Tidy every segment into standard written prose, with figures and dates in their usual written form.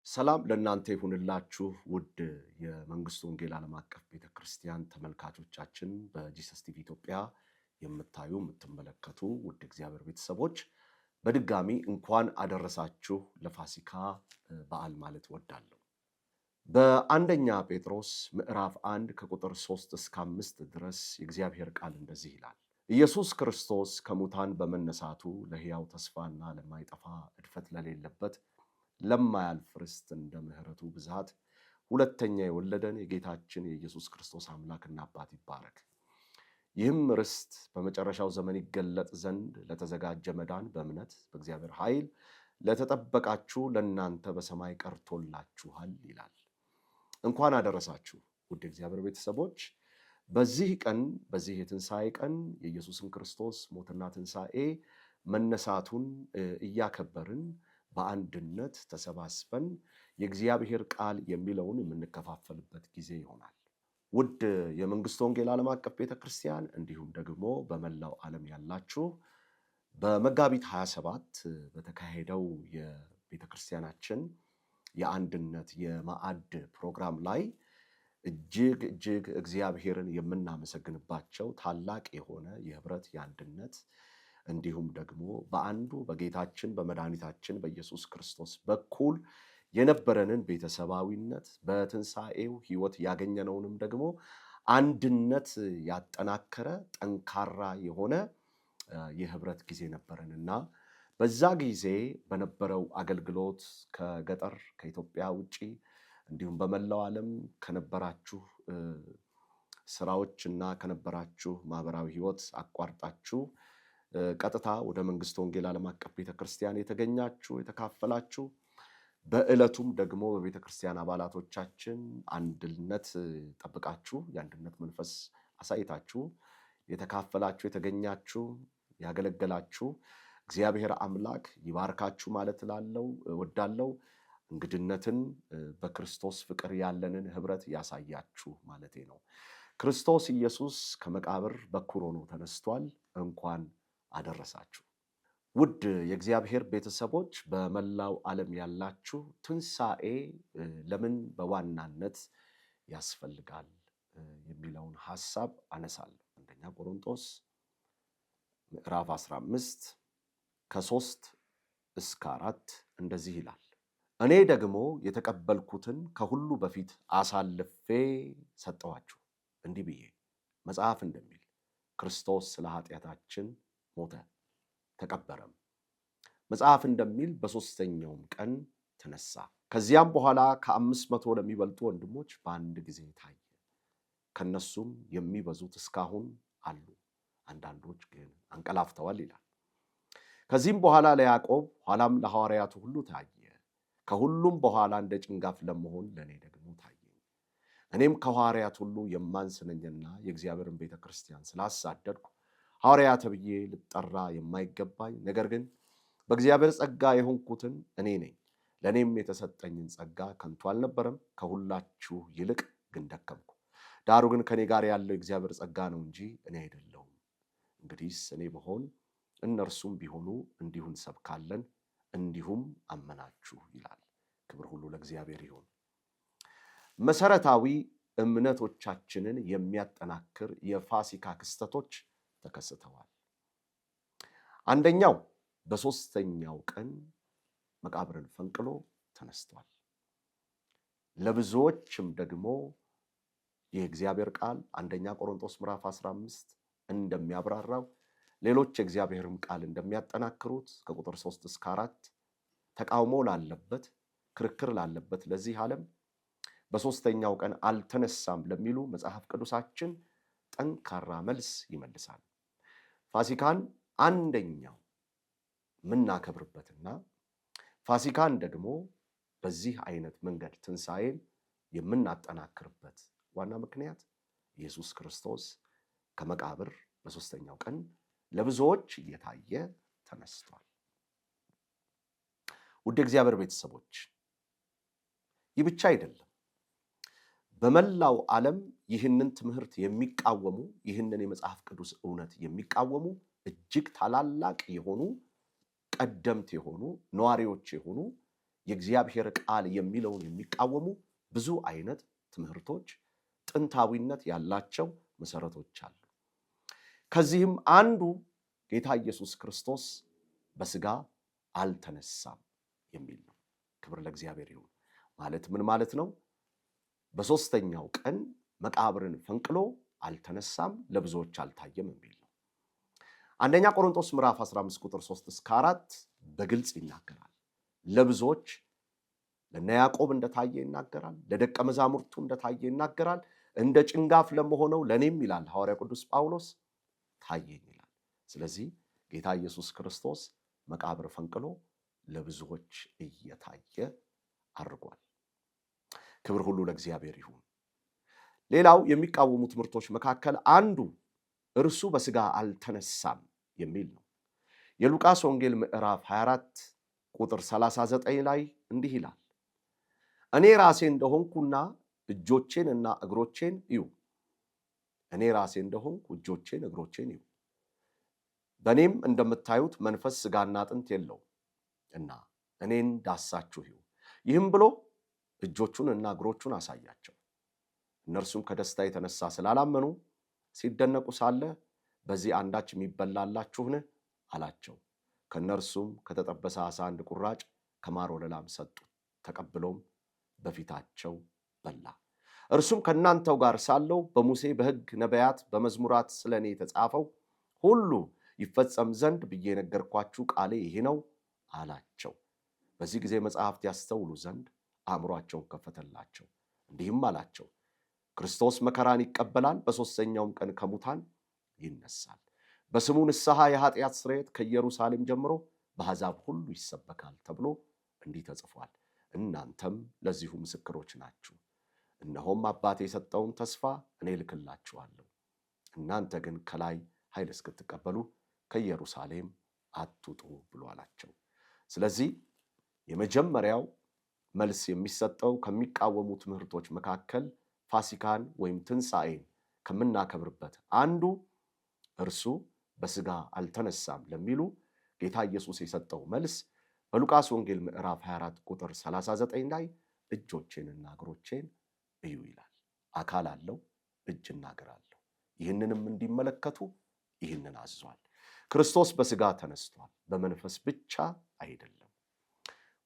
ሰላም ለእናንተ ይሁንላችሁ ውድ የመንግስቱ ወንጌል ዓለም አቀፍ ቤተክርስቲያን ተመልካቾቻችን በጂሰስ ቲቪ ኢትዮጵያ የምታዩ የምትመለከቱ ውድ እግዚአብሔር ቤተሰቦች በድጋሚ እንኳን አደረሳችሁ ለፋሲካ በዓል ማለት እወዳለሁ። በአንደኛ ጴጥሮስ ምዕራፍ 1 ከቁጥር 3 እስከ 5 ድረስ የእግዚአብሔር ቃል እንደዚህ ይላል። ኢየሱስ ክርስቶስ ከሙታን በመነሳቱ ለሕያው ተስፋና ለማይጠፋ እድፈት ለሌለበት ለማያልፍ ርስት እንደ ምሕረቱ ብዛት ሁለተኛ የወለደን የጌታችን የኢየሱስ ክርስቶስ አምላክና አባት ይባረክ። ይህም ርስት በመጨረሻው ዘመን ይገለጥ ዘንድ ለተዘጋጀ መዳን በእምነት በእግዚአብሔር ኃይል ለተጠበቃችሁ ለእናንተ በሰማይ ቀርቶላችኋል ይላል። እንኳን አደረሳችሁ ውድ እግዚአብሔር ቤተሰቦች። በዚህ ቀን በዚህ የትንሣኤ ቀን የኢየሱስን ክርስቶስ ሞትና ትንሣኤ መነሳቱን እያከበርን በአንድነት ተሰባስበን የእግዚአብሔር ቃል የሚለውን የምንከፋፈልበት ጊዜ ይሆናል። ውድ የመንግስቱ ወንጌል ዓለም አቀፍ ቤተክርስቲያን እንዲሁም ደግሞ በመላው ዓለም ያላችሁ በመጋቢት 27 በተካሄደው የቤተክርስቲያናችን የአንድነት የማዕድ ፕሮግራም ላይ እጅግ እግዚአብሔርን የምናመሰግንባቸው ታላቅ የሆነ የህብረት የአንድነት እንዲሁም ደግሞ በአንዱ በጌታችን በመድኃኒታችን በኢየሱስ ክርስቶስ በኩል የነበረንን ቤተሰባዊነት በትንሣኤው ሕይወት ያገኘነውንም ደግሞ አንድነት ያጠናከረ ጠንካራ የሆነ የህብረት ጊዜ ነበረንና በዛ ጊዜ በነበረው አገልግሎት ከገጠር ከኢትዮጵያ ውጪ እንዲሁም በመላው ዓለም ከነበራችሁ ስራዎችና ከነበራችሁ ማህበራዊ ህይወት አቋርጣችሁ ቀጥታ ወደ መንግስቱ ወንጌል ዓለም አቀፍ ቤተክርስቲያን የተገኛችሁ የተካፈላችሁ በዕለቱም ደግሞ በቤተክርስቲያን አባላቶቻችን አንድነት ጠብቃችሁ የአንድነት መንፈስ አሳይታችሁ የተካፈላችሁ የተገኛችሁ ያገለገላችሁ እግዚአብሔር አምላክ ይባርካችሁ ማለት እወዳለሁ። እንግድነትን በክርስቶስ ፍቅር ያለንን ህብረት ያሳያችሁ ማለቴ ነው። ክርስቶስ ኢየሱስ ከመቃብር በኩር ሆኖ ተነስቷል። እንኳን አደረሳችሁ። ውድ የእግዚአብሔር ቤተሰቦች በመላው ዓለም ያላችሁ ትንሣኤ ለምን በዋናነት ያስፈልጋል የሚለውን ሐሳብ አነሳለሁ። አንደኛ ቆሮንቶስ ምዕራፍ 15 ከ3 እስከ 4 እንደዚህ ይላል። እኔ ደግሞ የተቀበልኩትን ከሁሉ በፊት አሳልፌ ሰጠኋችሁ እንዲህ ብዬ፣ መጽሐፍ እንደሚል ክርስቶስ ስለ ኃጢአታችን ሞተ ተቀበረም፣ መጽሐፍ እንደሚል በሦስተኛውም ቀን ተነሳ። ከዚያም በኋላ ከ500 ለሚበልጡ ወንድሞች በአንድ ጊዜ ታየ። ከነሱም የሚበዙት እስካሁን አሉ፣ አንዳንዶች ግን አንቀላፍተዋል ይላል። ከዚህም በኋላ ለያዕቆብ ኋላም ለሐዋርያቱ ሁሉ ታየ። ከሁሉም በኋላ እንደ ጭንጋፍ ለመሆን ለእኔ ደግሞ ታየኝ። እኔም ከሐዋርያት ሁሉ የማንስ ነኝና የእግዚአብሔርን ቤተ ክርስቲያን ስላሳደድኩ ሐዋርያ ተብዬ ልጠራ የማይገባኝ፣ ነገር ግን በእግዚአብሔር ጸጋ የሆንኩትን እኔ ነኝ። ለእኔም የተሰጠኝን ጸጋ ከንቱ አልነበረም፣ ከሁላችሁ ይልቅ ግን ደከምኩ። ዳሩ ግን ከእኔ ጋር ያለው የእግዚአብሔር ጸጋ ነው እንጂ እኔ አይደለሁም። እንግዲህስ እኔ ብሆን እነርሱም ቢሆኑ እንዲሁ እንሰብካለን፣ እንዲሁም አመናችሁ ይላል። ክብር ሁሉ ለእግዚአብሔር ይሁን። መሰረታዊ እምነቶቻችንን የሚያጠናክር የፋሲካ ክስተቶች ተከስተዋል። አንደኛው በሦስተኛው ቀን መቃብርን ፈንቅሎ ተነስቷል። ለብዙዎችም ደግሞ የእግዚአብሔር ቃል አንደኛ ቆሮንቶስ ምዕራፍ 15 እንደሚያብራራው ሌሎች የእግዚአብሔርም ቃል እንደሚያጠናክሩት ከቁጥር 3 እስከ 4 ተቃውሞ ላለበት ክርክር ላለበት ለዚህ ዓለም በሦስተኛው ቀን አልተነሳም ለሚሉ መጽሐፍ ቅዱሳችን ጠንካራ መልስ ይመልሳል። ፋሲካን አንደኛው የምናከብርበትና ፋሲካን ደግሞ በዚህ አይነት መንገድ ትንሣኤን የምናጠናክርበት ዋና ምክንያት ኢየሱስ ክርስቶስ ከመቃብር በሦስተኛው ቀን ለብዙዎች እየታየ ተነስቷል። ውድ እግዚአብሔር ቤተሰቦች ይህ ብቻ አይደለም። በመላው ዓለም ይህንን ትምህርት የሚቃወሙ ይህንን የመጽሐፍ ቅዱስ እውነት የሚቃወሙ እጅግ ታላላቅ የሆኑ ቀደምት የሆኑ ነዋሪዎች የሆኑ የእግዚአብሔር ቃል የሚለውን የሚቃወሙ ብዙ አይነት ትምህርቶች፣ ጥንታዊነት ያላቸው መሰረቶች አሉ። ከዚህም አንዱ ጌታ ኢየሱስ ክርስቶስ በስጋ አልተነሳም የሚል ነው። ክብር ለእግዚአብሔር ይሁን። ማለት ምን ማለት ነው? በሶስተኛው ቀን መቃብርን ፈንቅሎ አልተነሳም፣ ለብዙዎች አልታየም የሚል ነው። አንደኛ ቆሮንቶስ ምዕራፍ 15 ቁጥር 3-4 በግልጽ ይናገራል። ለብዙዎች ለነ ያዕቆብ እንደታየ ይናገራል። ለደቀ መዛሙርቱ እንደታየ ይናገራል። እንደ ጭንጋፍ ለመሆነው ለኔም ይላል ሐዋርያ ቅዱስ ጳውሎስ ታየኝ ይላል። ስለዚህ ጌታ ኢየሱስ ክርስቶስ መቃብር ፈንቅሎ ለብዙዎች እየታየ አድርጓል። ክብር ሁሉ ለእግዚአብሔር ይሁን። ሌላው የሚቃወሙ ትምህርቶች መካከል አንዱ እርሱ በስጋ አልተነሳም የሚል ነው። የሉቃስ ወንጌል ምዕራፍ 24 ቁጥር 39 ላይ እንዲህ ይላል፣ እኔ ራሴ እንደሆንኩና እጆቼንና እግሮቼን እዩ። እኔ ራሴ እንደሆንኩ እጆቼን እግሮቼን እዩ። በእኔም እንደምታዩት መንፈስ ስጋና አጥንት የለውም እና እኔን ዳሳችሁ እዩ። ይህም ብሎ እጆቹንና እግሮቹን አሳያቸው። እነርሱም ከደስታ የተነሳ ስላላመኑ ሲደነቁ ሳለ በዚህ አንዳች የሚበላላችሁን አላቸው። ከእነርሱም ከተጠበሰ ዓሣ አንድ ቁራጭ ከማር ወለላም ሰጡ። ተቀብሎም በፊታቸው በላ። እርሱም ከእናንተው ጋር ሳለው በሙሴ በሕግ ነቢያት በመዝሙራት ስለ እኔ የተጻፈው ሁሉ ይፈጸም ዘንድ ብዬ ነገርኳችሁ ቃሌ ይሄ ነው አላቸው። በዚህ ጊዜ መጽሐፍት ያስተውሉ ዘንድ አእምሯቸውን ከፈተላቸው። እንዲህም አላቸው፣ ክርስቶስ መከራን ይቀበላል፣ በሦስተኛውም ቀን ከሙታን ይነሳል። በስሙ ንስሐ የኃጢአት ስርየት ከኢየሩሳሌም ጀምሮ በአሕዛብ ሁሉ ይሰበካል ተብሎ እንዲህ ተጽፏል። እናንተም ለዚሁ ምስክሮች ናችሁ። እነሆም አባቴ የሰጠውን ተስፋ እኔ እልክላችኋለሁ። እናንተ ግን ከላይ ኃይል እስክትቀበሉ ከኢየሩሳሌም አትውጡ ብሎ አላቸው። ስለዚህ የመጀመሪያው መልስ የሚሰጠው ከሚቃወሙ ትምህርቶች መካከል ፋሲካን ወይም ትንሣኤን ከምናከብርበት አንዱ እርሱ በስጋ አልተነሳም ለሚሉ ጌታ ኢየሱስ የሰጠው መልስ በሉቃስ ወንጌል ምዕራፍ 24 ቁጥር 39 ላይ እጆቼንና እግሮቼን እዩ ይላል። አካል አለው፣ እጅና እግር አለው። ይህንንም እንዲመለከቱ ይህንን አዟል። ክርስቶስ በስጋ ተነስቷል፣ በመንፈስ ብቻ አይደለም።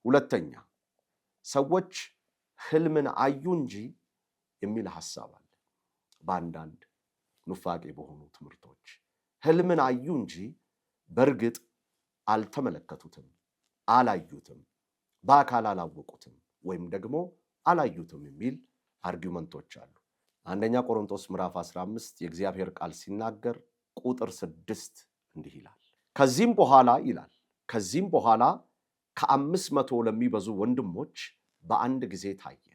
ሁለተኛ፣ ሰዎች ህልምን አዩ እንጂ የሚል ሐሳብ አለ። በአንዳንድ ኑፋቄ በሆኑ ትምህርቶች ህልምን አዩ እንጂ በእርግጥ አልተመለከቱትም፣ አላዩትም፣ በአካል አላወቁትም ወይም ደግሞ አላዩትም የሚል አርጊውመንቶች አሉ። አንደኛ ቆሮንቶስ ምዕራፍ 15 የእግዚአብሔር ቃል ሲናገር ቁጥር 6 እንዲህ ይላል፣ ከዚህም በኋላ ይላል ከዚህም በኋላ ከ500 ለሚበዙ ወንድሞች በአንድ ጊዜ ታየ።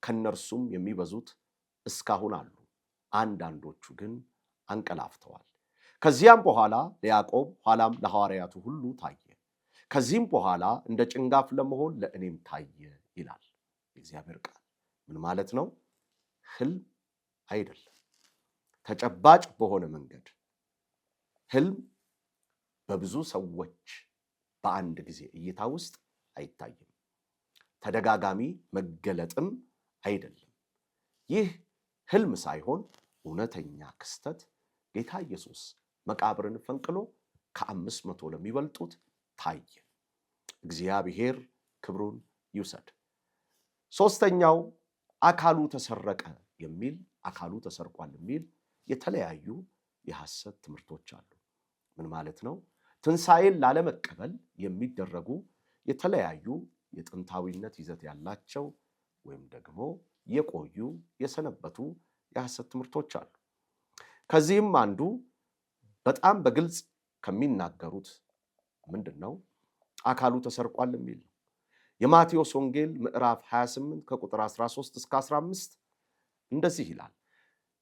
ከነርሱም የሚበዙት እስካሁን አሉ፣ አንዳንዶቹ ግን አንቀላፍተዋል። ከዚያም በኋላ ለያዕቆብ ኋላም ለሐዋርያቱ ሁሉ ታየ። ከዚህም በኋላ እንደ ጭንጋፍ ለመሆን ለእኔም ታየ ይላል የእግዚአብሔር ቃል። ምን ማለት ነው? ህልም አይደለም። ተጨባጭ በሆነ መንገድ ህልም በብዙ ሰዎች በአንድ ጊዜ እይታ ውስጥ አይታይም። ተደጋጋሚ መገለጥም አይደለም። ይህ ህልም ሳይሆን እውነተኛ ክስተት ጌታ ኢየሱስ መቃብርን ፈንቅሎ ከ500 ለሚበልጡት ታየ። እግዚአብሔር ክብሩን ይውሰድ። ሶስተኛው አካሉ ተሰረቀ የሚል አካሉ ተሰርቋል የሚል የተለያዩ የሐሰት ትምህርቶች አሉ። ምን ማለት ነው? ትንሣኤን ላለመቀበል የሚደረጉ የተለያዩ የጥንታዊነት ይዘት ያላቸው ወይም ደግሞ የቆዩ የሰነበቱ የሐሰት ትምህርቶች አሉ። ከዚህም አንዱ በጣም በግልጽ ከሚናገሩት ምንድን ነው? አካሉ ተሰርቋል የሚል ነው። የማቴዎስ ወንጌል ምዕራፍ 28 ከቁጥር 13 እስከ 15 እንደዚህ ይላል።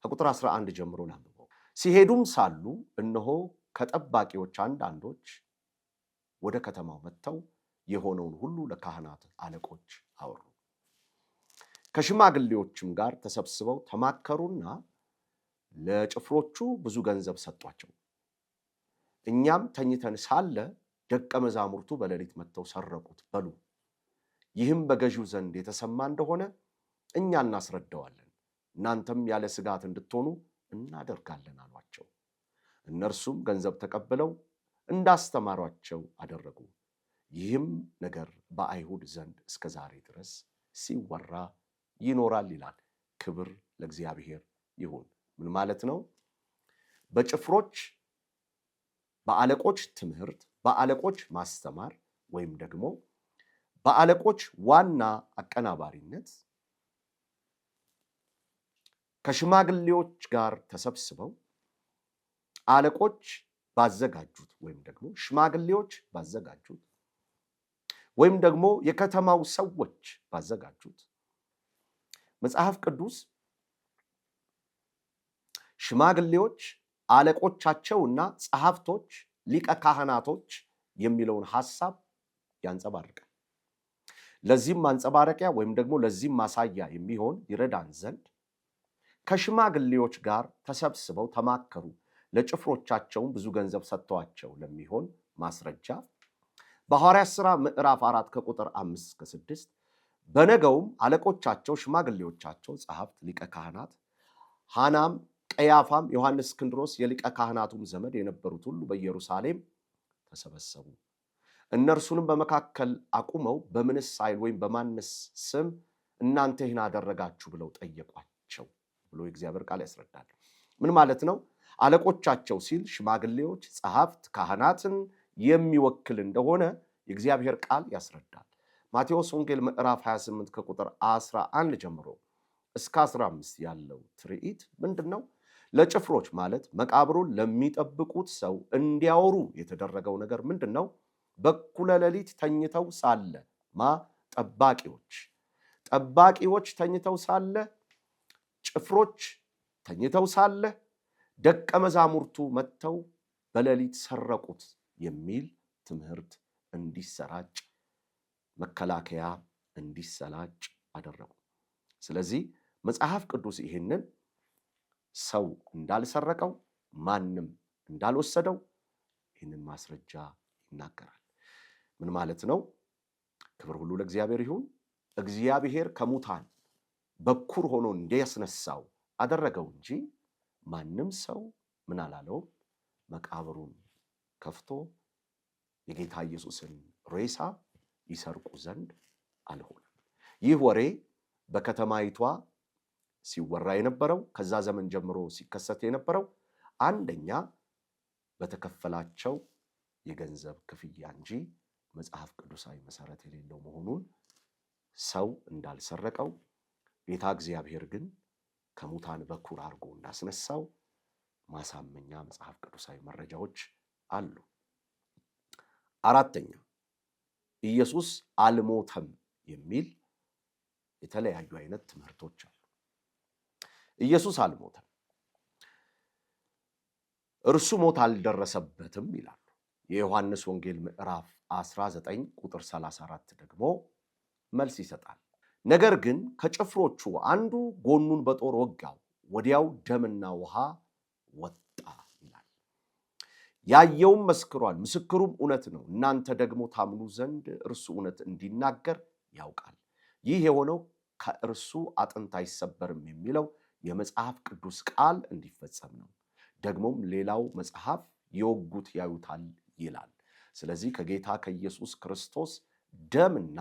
ከቁጥር 11 ጀምሮ ላንብበው። ሲሄዱም ሳሉ እነሆ ከጠባቂዎች አንዳንዶች ወደ ከተማው መጥተው የሆነውን ሁሉ ለካህናት አለቆች አወሩ። ከሽማግሌዎችም ጋር ተሰብስበው ተማከሩና ለጭፍሮቹ ብዙ ገንዘብ ሰጧቸው። እኛም ተኝተን ሳለ ደቀ መዛሙርቱ በሌሊት መጥተው ሰረቁት በሉ። ይህም በገዢው ዘንድ የተሰማ እንደሆነ እኛ እናስረዳዋለን፣ እናንተም ያለ ስጋት እንድትሆኑ እናደርጋለን አሏቸው። እነርሱም ገንዘብ ተቀብለው እንዳስተማሯቸው አደረጉ። ይህም ነገር በአይሁድ ዘንድ እስከ ዛሬ ድረስ ሲወራ ይኖራል ይላል። ክብር ለእግዚአብሔር ይሁን። ምን ማለት ነው? በጭፍሮች በአለቆች ትምህርት፣ በአለቆች ማስተማር ወይም ደግሞ በአለቆች ዋና አቀናባሪነት ከሽማግሌዎች ጋር ተሰብስበው አለቆች ባዘጋጁት ወይም ደግሞ ሽማግሌዎች ባዘጋጁት ወይም ደግሞ የከተማው ሰዎች ባዘጋጁት መጽሐፍ ቅዱስ ሽማግሌዎች፣ አለቆቻቸውና ጸሐፍቶች፣ ሊቀ ካህናቶች የሚለውን ሐሳብ ያንጸባርቃል። ለዚህም ማንጸባረቂያ ወይም ደግሞ ለዚህም ማሳያ የሚሆን ይረዳን ዘንድ ከሽማግሌዎች ጋር ተሰብስበው ተማከሩ፣ ለጭፍሮቻቸውም ብዙ ገንዘብ ሰጥተዋቸው ለሚሆን ማስረጃ በሐዋርያት ሥራ ምዕራፍ 4 ከቁጥር 5 እስከ 6 በነገውም አለቆቻቸው፣ ሽማግሌዎቻቸው፣ ጸሐፍት፣ ሊቀ ካህናት ሐናም፣ ቀያፋም፣ ዮሐንስ እስክንድሮስ የሊቀ ካህናቱም ዘመድ የነበሩት ሁሉ በኢየሩሳሌም ተሰበሰቡ። እነርሱንም በመካከል አቁመው በምንስ ኃይል ወይም በማንስ ስም እናንተ ይህን አደረጋችሁ ብለው ጠየቋቸው ብሎ የእግዚአብሔር ቃል ያስረዳል። ምን ማለት ነው? አለቆቻቸው ሲል ሽማግሌዎች፣ ጸሐፍት፣ ካህናትን የሚወክል እንደሆነ የእግዚአብሔር ቃል ያስረዳል። ማቴዎስ ወንጌል ምዕራፍ 28 ከቁጥር 11 ጀምሮ እስከ 15 ያለው ትርኢት ምንድን ነው? ለጭፍሮች ማለት መቃብሩን ለሚጠብቁት ሰው እንዲያወሩ የተደረገው ነገር ምንድን ነው? በኩለ ሌሊት ተኝተው ሳለ ጠባቂዎች ተኝተው ሳለ፣ ጭፍሮች ተኝተው ሳለ ደቀ መዛሙርቱ መጥተው በሌሊት ሰረቁት የሚል ትምህርት እንዲሰራጭ፣ መከላከያ እንዲሰላጭ አደረጉ። ስለዚህ መጽሐፍ ቅዱስ ይህንን ሰው እንዳልሰረቀው፣ ማንም እንዳልወሰደው ይህንን ማስረጃ ይናገራል። ምን ማለት ነው? ክብር ሁሉ ለእግዚአብሔር ይሁን። እግዚአብሔር ከሙታን በኩር ሆኖ እንዲያስነሳው አደረገው እንጂ ማንም ሰው ምን አላለውም፣ መቃብሩን ከፍቶ የጌታ ኢየሱስን ሬሳ ይሰርቁ ዘንድ አልሆነም። ይህ ወሬ በከተማይቷ ሲወራ የነበረው ከዛ ዘመን ጀምሮ ሲከሰት የነበረው አንደኛ በተከፈላቸው የገንዘብ ክፍያ እንጂ መጽሐፍ ቅዱሳዊ መሰረት የሌለው መሆኑን ሰው እንዳልሰረቀው፣ ጌታ እግዚአብሔር ግን ከሙታን በኩር አድርጎ እንዳስነሳው ማሳመኛ መጽሐፍ ቅዱሳዊ መረጃዎች አሉ። አራተኛ ኢየሱስ አልሞተም የሚል የተለያዩ አይነት ትምህርቶች አሉ። ኢየሱስ አልሞተም፣ እርሱ ሞት አልደረሰበትም ይላሉ። የዮሐንስ ወንጌል ምዕራፍ 19 ቁጥር 34 ደግሞ መልስ ይሰጣል። ነገር ግን ከጭፍሮቹ አንዱ ጎኑን በጦር ወጋው፣ ወዲያው ደምና ውሃ ወጣ ይላል። ያየውም መስክሯል፣ ምስክሩም እውነት ነው። እናንተ ደግሞ ታምኑ ዘንድ እርሱ እውነት እንዲናገር ያውቃል። ይህ የሆነው ከእርሱ አጥንት አይሰበርም የሚለው የመጽሐፍ ቅዱስ ቃል እንዲፈጸም ነው። ደግሞም ሌላው መጽሐፍ የወጉት ያዩታል ይላል። ስለዚህ ከጌታ ከኢየሱስ ክርስቶስ ደምና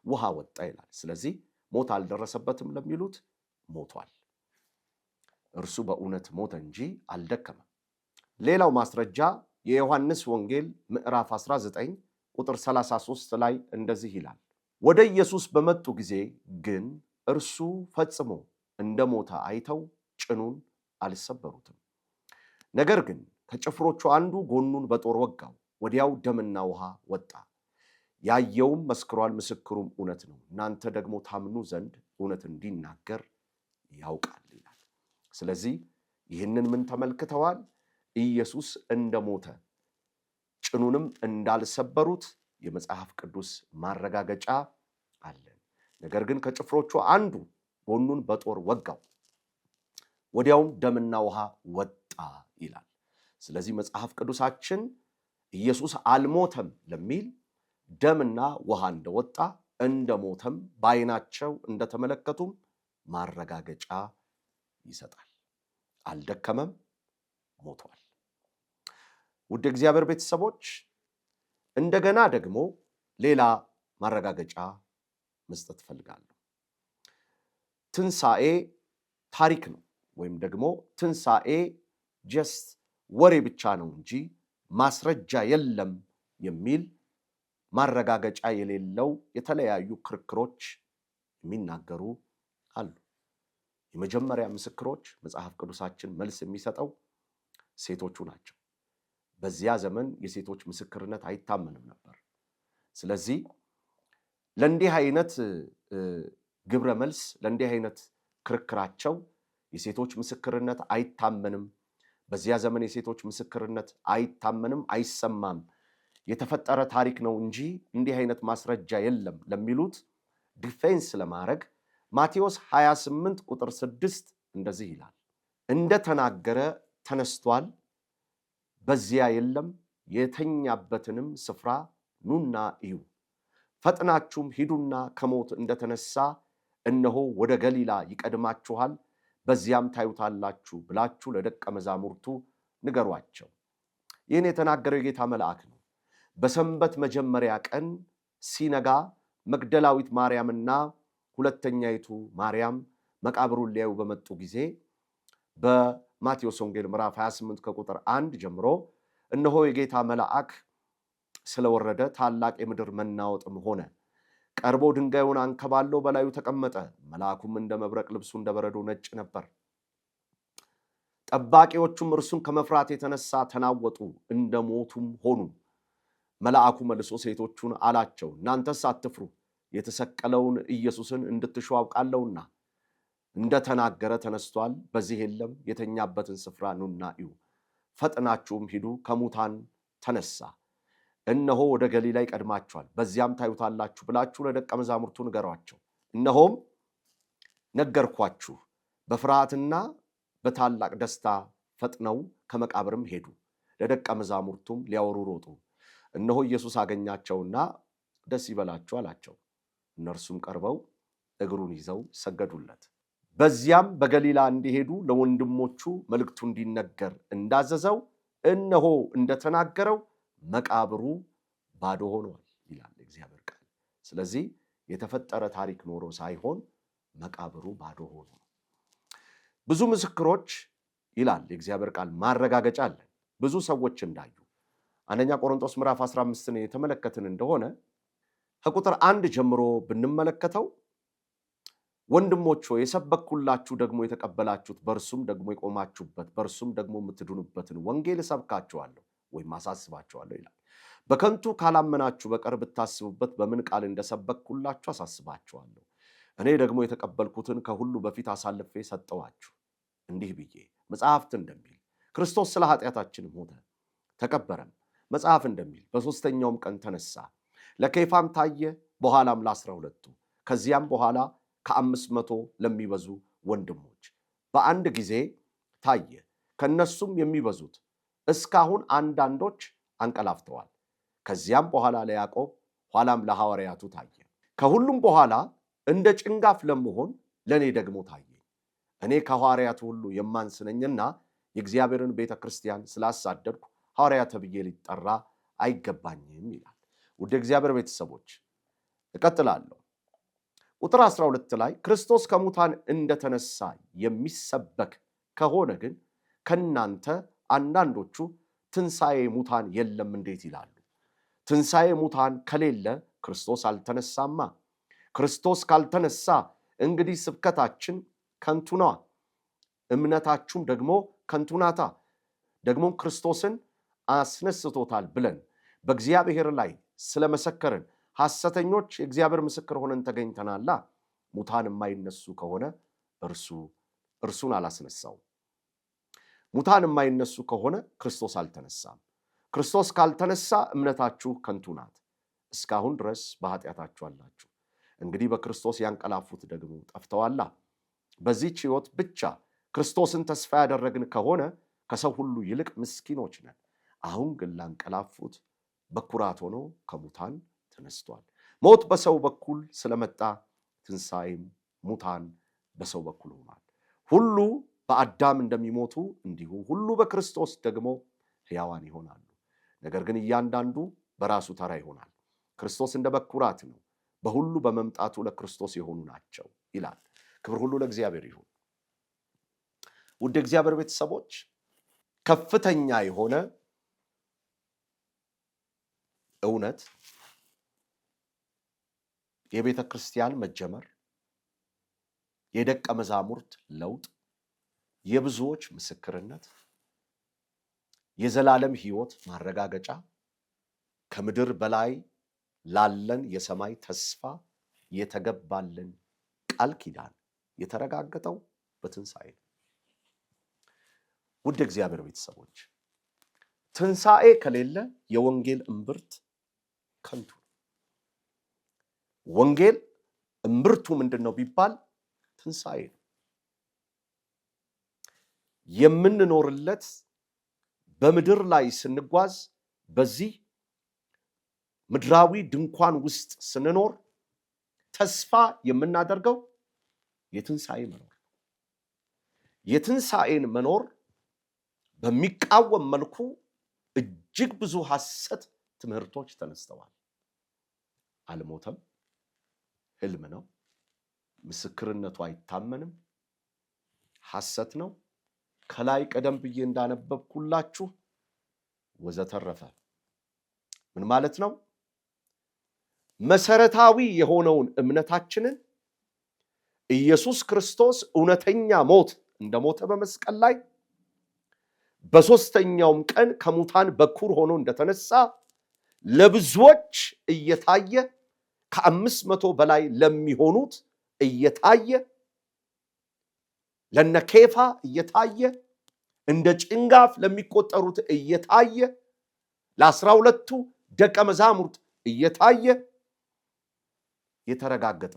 ውሃ ወጣ ይላል። ስለዚህ ሞት አልደረሰበትም ለሚሉት ሞቷል። እርሱ በእውነት ሞተ እንጂ አልደከመም። ሌላው ማስረጃ የዮሐንስ ወንጌል ምዕራፍ 19 ቁጥር 33 ላይ እንደዚህ ይላል። ወደ ኢየሱስ በመጡ ጊዜ ግን እርሱ ፈጽሞ እንደሞተ አይተው ጭኑን አልሰበሩትም። ነገር ግን ከጭፍሮቹ አንዱ ጎኑን በጦር ወጋው፣ ወዲያው ደምና ውሃ ወጣ። ያየውም መስክሯል፣ ምስክሩም እውነት ነው። እናንተ ደግሞ ታምኑ ዘንድ እውነት እንዲናገር ያውቃል ይላል። ስለዚህ ይህንን ምን ተመልክተዋል? ኢየሱስ እንደሞተ ጭኑንም እንዳልሰበሩት የመጽሐፍ ቅዱስ ማረጋገጫ አለን። ነገር ግን ከጭፍሮቹ አንዱ ጎኑን በጦር ወጋው፣ ወዲያውም ደምና ውሃ ወጣ ይላል። ስለዚህ መጽሐፍ ቅዱሳችን ኢየሱስ አልሞተም ለሚል ደምና ውሃ እንደወጣ እንደሞተም በዓይናቸው እንደተመለከቱም ማረጋገጫ ይሰጣል። አልደከመም፣ ሞቷል። ውድ እግዚአብሔር ቤተሰቦች እንደገና ደግሞ ሌላ ማረጋገጫ መስጠት እፈልጋለሁ። ትንሣኤ ታሪክ ነው፣ ወይም ደግሞ ትንሣኤ ጀስት ወሬ ብቻ ነው እንጂ ማስረጃ የለም የሚል ማረጋገጫ የሌለው የተለያዩ ክርክሮች የሚናገሩ አሉ። የመጀመሪያ ምስክሮች መጽሐፍ ቅዱሳችን መልስ የሚሰጠው ሴቶቹ ናቸው። በዚያ ዘመን የሴቶች ምስክርነት አይታመንም ነበር። ስለዚህ ለእንዲህ አይነት ግብረ መልስ፣ ለእንዲህ አይነት ክርክራቸው የሴቶች ምስክርነት አይታመንም፣ በዚያ ዘመን የሴቶች ምስክርነት አይታመንም፣ አይሰማም፣ የተፈጠረ ታሪክ ነው እንጂ እንዲህ አይነት ማስረጃ የለም ለሚሉት ዲፌንስ ለማድረግ ማቴዎስ 28 ቁጥር 6 እንደዚህ ይላል፣ እንደተናገረ ተነስቷል፣ በዚያ የለም፣ የተኛበትንም ስፍራ ኑና እዩ፣ ፈጥናችሁም ሂዱና ከሞት እንደተነሳ እነሆ ወደ ገሊላ ይቀድማችኋል፣ በዚያም ታዩታላችሁ ብላችሁ ለደቀ መዛሙርቱ ንገሯቸው። ይህን የተናገረው የጌታ መልአክ ነው። በሰንበት መጀመሪያ ቀን ሲነጋ መግደላዊት ማርያምና ሁለተኛይቱ ማርያም መቃብሩን ሊያዩ በመጡ ጊዜ በማቴዎስ ወንጌል ምዕራፍ 28 ከቁጥር 1 ጀምሮ እነሆ የጌታ መልአክ ስለወረደ ታላቅ የምድር መናወጥም ሆነ፣ ቀርቦ ድንጋዩን አንከባሎ በላዩ ተቀመጠ፣ መልአኩም እንደ መብረቅ ልብሱ እንደ በረዶ ነጭ ነበር። ጠባቂዎቹም እርሱን ከመፍራት የተነሳ ተናወጡ፣ እንደ ሞቱም ሆኑ። መልአኩ መልሶ ሴቶቹን አላቸው፣ እናንተስ አትፍሩ፣ የተሰቀለውን ኢየሱስን እንድትሹ አውቃለሁና እንደተናገረ ተነስቷል፣ በዚህ የለም፣ የተኛበትን ስፍራ ኑና እዩ፣ ፈጥናችሁም ሂዱ፣ ከሙታን ተነሳ፣ እነሆ ወደ ገሊላ ይቀድማችኋል፣ በዚያም ታዩታላችሁ ብላችሁ ለደቀ መዛሙርቱ ንገሯቸው። እነሆም ነገርኳችሁ። በፍርሃትና በታላቅ ደስታ ፈጥነው ከመቃብርም ሄዱ፣ ለደቀ መዛሙርቱም ሊያወሩ ሮጡ። እነሆ ኢየሱስ አገኛቸውና ደስ ይበላችሁ አላቸው። እነርሱም ቀርበው እግሩን ይዘው ሰገዱለት። በዚያም በገሊላ እንዲሄዱ ለወንድሞቹ መልእክቱ እንዲነገር እንዳዘዘው እነሆ እንደተናገረው መቃብሩ ባዶ ሆኗል ይላል እግዚአብሔር ቃል። ስለዚህ የተፈጠረ ታሪክ ኖሮ ሳይሆን መቃብሩ ባዶ ሆኖ ነው። ብዙ ምስክሮች ይላል የእግዚአብሔር ቃል ማረጋገጫ አለን፣ ብዙ ሰዎች እንዳዩ። አንደኛ ቆሮንቶስ ምዕራፍ 15 የተመለከትን እንደሆነ ከቁጥር 1 ጀምሮ ብንመለከተው ወንድሞች ሆይ የሰበኩላችሁ ደግሞ የተቀበላችሁት በእርሱም ደግሞ የቆማችሁበት በእርሱም ደግሞ የምትድኑበትን ወንጌል እሰብካችኋለሁ ወይም አሳስባችኋለሁ ይላል። በከንቱ ካላመናችሁ በቀር ብታስቡበት በምን ቃል እንደሰበኩላችሁ አሳስባችኋለሁ። እኔ ደግሞ የተቀበልኩትን ከሁሉ በፊት አሳልፌ ሰጠኋችሁ፣ እንዲህ ብዬ መጽሐፍት እንደሚል ክርስቶስ ስለ ኃጢአታችን ሞተ ተቀበረም፣ መጽሐፍ እንደሚል በሦስተኛውም ቀን ተነሳ፣ ለኬፋም ታየ፣ በኋላም ለ12ቱ፣ ከዚያም በኋላ ከ500 ለሚበዙ ወንድሞች በአንድ ጊዜ ታየ። ከነሱም የሚበዙት እስካሁን አንዳንዶች አንቀላፍተዋል። ከዚያም በኋላ ለያዕቆብ ኋላም ለሐዋርያቱ ታየ። ከሁሉም በኋላ እንደ ጭንጋፍ ለመሆን ለእኔ ደግሞ ታየኝ። እኔ ከሐዋርያቱ ሁሉ የማንስ ነኝና የእግዚአብሔርን ቤተ ክርስቲያን ስላሳደድኩ ሐዋርያ ተብዬ ሊጠራ አይገባኝም ይላል። ውድ እግዚአብሔር ቤተሰቦች እቀጥላለሁ። ቁጥር 12 ላይ ክርስቶስ ከሙታን እንደተነሳ የሚሰበክ ከሆነ ግን ከናንተ አንዳንዶቹ ትንሣኤ ሙታን የለም እንዴት ይላሉ? ትንሣኤ ሙታን ከሌለ ክርስቶስ አልተነሳማ። ክርስቶስ ካልተነሳ እንግዲህ ስብከታችን ከንቱ ነዋ፣ እምነታችሁም ደግሞ ከንቱ ናታ። ደግሞ ክርስቶስን አስነስቶታል ብለን በእግዚአብሔር ላይ ስለመሰከርን ሐሰተኞች የእግዚአብሔር ምስክር ሆነን ተገኝተናላ። ሙታን የማይነሱ ከሆነ እርሱን አላስነሳው። ሙታን የማይነሱ ከሆነ ክርስቶስ አልተነሳም። ክርስቶስ ካልተነሳ እምነታችሁ ከንቱ ናት፣ እስካሁን ድረስ በኃጢአታችሁ አላችሁ። እንግዲህ በክርስቶስ ያንቀላፉት ደግሞ ጠፍተዋላ። በዚህች ሕይወት ብቻ ክርስቶስን ተስፋ ያደረግን ከሆነ ከሰው ሁሉ ይልቅ ምስኪኖች ነን። አሁን ግን ላንቀላፉት በኩራት ሆኖ ከሙታን ተነስቷል። ሞት በሰው በኩል ስለመጣ ትንሣኤም ሙታን በሰው በኩል ሆኗል። ሁሉ በአዳም እንደሚሞቱ እንዲሁ ሁሉ በክርስቶስ ደግሞ ሕያዋን ይሆናሉ። ነገር ግን እያንዳንዱ በራሱ ተራ ይሆናል። ክርስቶስ እንደ በኩራት ነው፣ በሁሉ በመምጣቱ ለክርስቶስ የሆኑ ናቸው ይላል። ክብር ሁሉ ለእግዚአብሔር ይሁን። ውድ እግዚአብሔር ቤተሰቦች፣ ከፍተኛ የሆነ እውነት የቤተ ክርስቲያን መጀመር፣ የደቀ መዛሙርት ለውጥ፣ የብዙዎች ምስክርነት፣ የዘላለም ሕይወት ማረጋገጫ፣ ከምድር በላይ ላለን የሰማይ ተስፋ የተገባልን ቃል ኪዳን የተረጋገጠው በትንሣኤ ነው። ውድ እግዚአብሔር ቤተሰቦች፣ ትንሣኤ ከሌለ የወንጌል እምብርት ከንቱ። ወንጌል እምብርቱ ምንድን ነው ቢባል ትንሣኤ ነው። የምንኖርለት በምድር ላይ ስንጓዝ በዚህ ምድራዊ ድንኳን ውስጥ ስንኖር ተስፋ የምናደርገው የትንሣኤ መኖር ነው። የትንሣኤን መኖር በሚቃወም መልኩ እጅግ ብዙ ሐሰት ትምህርቶች ተነስተዋል። አልሞተም፣ ህልም ነው፣ ምስክርነቱ አይታመንም፣ ሐሰት ነው፣ ከላይ ቀደም ብዬ እንዳነበብኩላችሁ ወዘተረፈ። ምን ማለት ነው? መሰረታዊ የሆነውን እምነታችንን ኢየሱስ ክርስቶስ እውነተኛ ሞት እንደሞተ በመስቀል ላይ በሦስተኛውም ቀን ከሙታን በኩር ሆኖ እንደተነሳ ለብዙዎች እየታየ ከ500 በላይ ለሚሆኑት እየታየ ለነ ኬፋ እየታየ እንደ ጭንጋፍ ለሚቆጠሩት እየታየ ለ12ቱ ደቀ መዛሙርት እየታየ የተረጋገጠ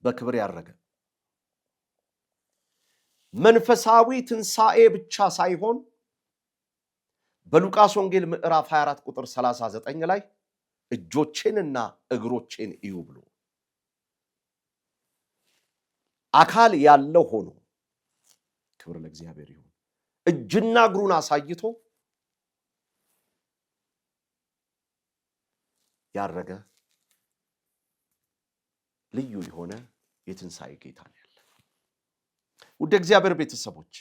በክብር ያረገ መንፈሳዊ ትንሣኤ ብቻ ሳይሆን በሉቃስ ወንጌል ምዕራፍ 24 ቁጥር 39 ላይ እጆቼንና እግሮቼን እዩ ብሎ አካል ያለው ሆኖ ክብር ለእግዚአብሔር ይሁን እጅና እግሩን አሳይቶ ያረገ ልዩ የሆነ የትንሣኤ ጌታ ነው ያለ። ውድ እግዚአብሔር ቤተሰቦች፣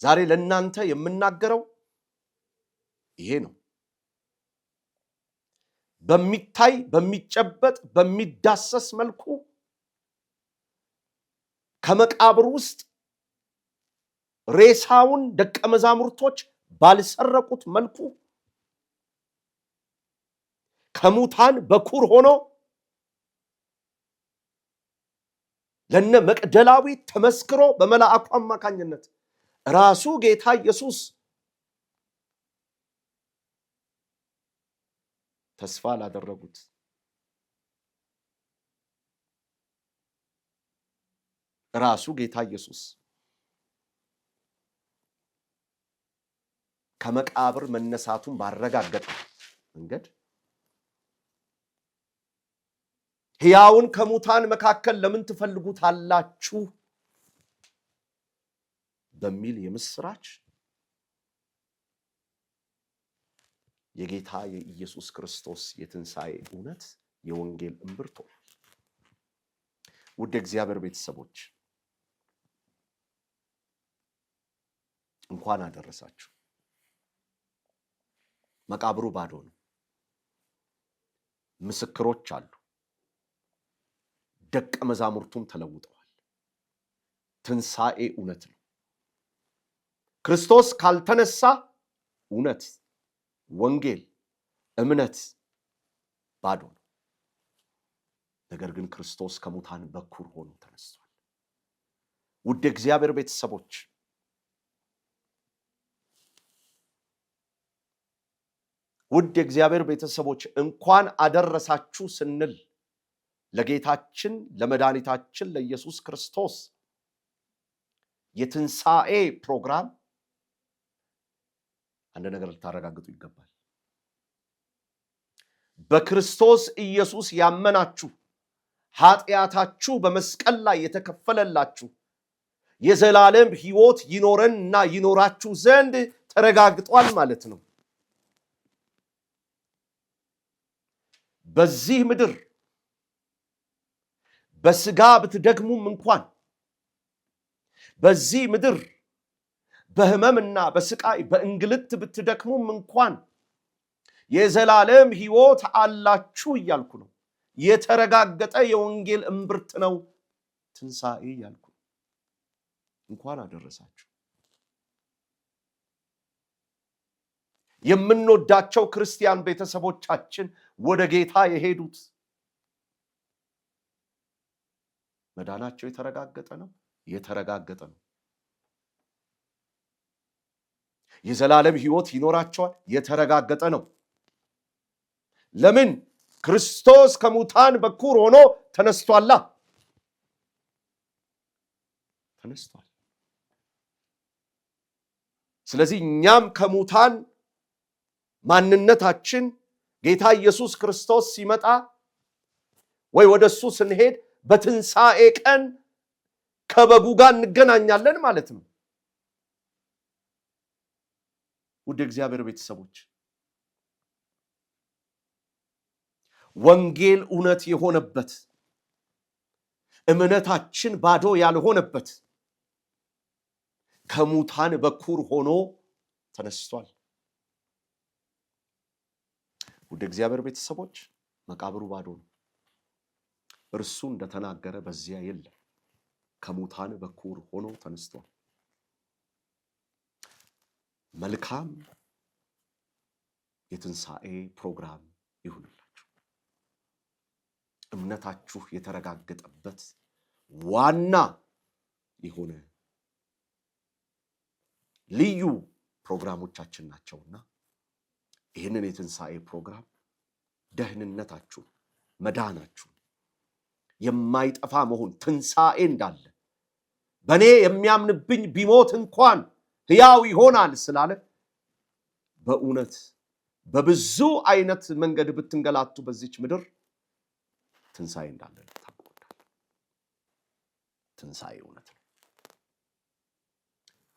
ዛሬ ለእናንተ የምናገረው ይሄ ነው። በሚታይ በሚጨበጥ በሚዳሰስ መልኩ ከመቃብር ውስጥ ሬሳውን ደቀ መዛሙርቶች ባልሰረቁት መልኩ ከሙታን በኩር ሆኖ ለነ መቅደላዊ ተመስክሮ በመላእክቱ አማካኝነት ራሱ ጌታ ኢየሱስ ተስፋ ላደረጉት ራሱ ጌታ ኢየሱስ ከመቃብር መነሳቱን ባረጋገጠ መንገድ ሕያውን ከሙታን መካከል ለምን ትፈልጉታላችሁ በሚል የምስራች የጌታ የኢየሱስ ክርስቶስ የትንሣኤ እውነት የወንጌል እምብርት ሆኗል። ውድ እግዚአብሔር ቤተሰቦች እንኳን አደረሳችሁ። መቃብሩ ባዶ ነው። ምስክሮች አሉ። ደቀ መዛሙርቱም ተለውጠዋል። ትንሣኤ እውነት ነው። ክርስቶስ ካልተነሳ እውነት፣ ወንጌል፣ እምነት ባዶ ነው። ነገር ግን ክርስቶስ ከሙታን በኩር ሆኖ ተነስቷል። ውድ እግዚአብሔር ቤተሰቦች ውድ እግዚአብሔር ቤተሰቦች እንኳን አደረሳችሁ ስንል ለጌታችን ለመድኃኒታችን ለኢየሱስ ክርስቶስ የትንሣኤ ፕሮግራም አንድ ነገር ልታረጋግጡ ይገባል። በክርስቶስ ኢየሱስ ያመናችሁ ኃጢአታችሁ በመስቀል ላይ የተከፈለላችሁ የዘላለም ሕይወት ይኖረንና ይኖራችሁ ዘንድ ተረጋግጧል ማለት ነው። በዚህ ምድር በስጋ ብትደክሙም እንኳን በዚህ ምድር በህመምና በስቃይ በእንግልት ብትደክሙም እንኳን የዘላለም ሕይወት አላችሁ እያልኩ ነው። የተረጋገጠ የወንጌል እምብርት ነው ትንሣኤ እያልኩ እንኳን አደረሳችሁ። የምንወዳቸው ክርስቲያን ቤተሰቦቻችን ወደ ጌታ የሄዱት መዳናቸው የተረጋገጠ ነው። የተረጋገጠ ነው። የዘላለም ሕይወት ይኖራቸዋል። የተረጋገጠ ነው። ለምን? ክርስቶስ ከሙታን በኩር ሆኖ ተነስቷላ። ተነስቷል። ስለዚህ እኛም ከሙታን ማንነታችን ጌታ ኢየሱስ ክርስቶስ ሲመጣ ወይ ወደሱ ስንሄድ በትንሣኤ ቀን ከበጉ ጋር እንገናኛለን ማለት ነው። ውድ እግዚአብሔር ቤተሰቦች ወንጌል እውነት የሆነበት እምነታችን ባዶ ያልሆነበት ከሙታን በኩር ሆኖ ተነስቷል። ውድ እግዚአብሔር ቤተሰቦች መቃብሩ ባዶ ነው። እርሱ እንደተናገረ በዚያ የለም። ከሙታን በኩር ሆኖ ተነስቷል። መልካም የትንሣኤ ፕሮግራም ይሁንላችሁ። እምነታችሁ የተረጋገጠበት ዋና የሆነ ልዩ ፕሮግራሞቻችን ናቸውና ይህንን የትንሣኤ ፕሮግራም ደህንነታችሁ፣ መዳናችሁ የማይጠፋ መሆን ትንሣኤ እንዳለ በእኔ የሚያምንብኝ ቢሞት እንኳን ሕያው ይሆናል ስላለ በእውነት በብዙ አይነት መንገድ ብትንገላቱ በዚች ምድር ትንሣኤ እንዳለ ታውቁታል። ትንሣኤ እውነት ነው።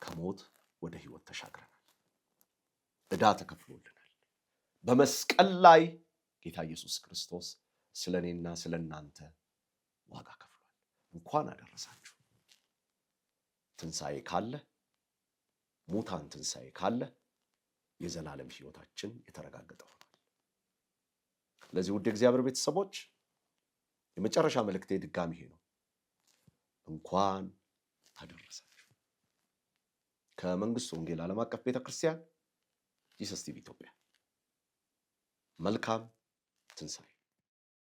ከሞት ወደ ሕይወት ተሻግረናል። ዕዳ ተከፍሎልናል። በመስቀል ላይ ጌታ ኢየሱስ ክርስቶስ ስለ እኔና ስለ እናንተ ዋጋ ከፍሏል። እንኳን አደረሳችሁ። ትንሣኤ ካለ ሙታን ትንሣኤ ካለ የዘላለም ሕይወታችን የተረጋገጠ ሆኗል። ለዚህ ውድ እግዚአብሔር ቤተሰቦች የመጨረሻ መልእክቴ ድጋሚ ይሄ ነው። እንኳን አደረሳችሁ። ከመንግስቱ ወንጌል ዓለም አቀፍ ቤተክርስቲያን ጂሰስ ቲቪ ኢትዮጵያ መልካም ትንሣኤ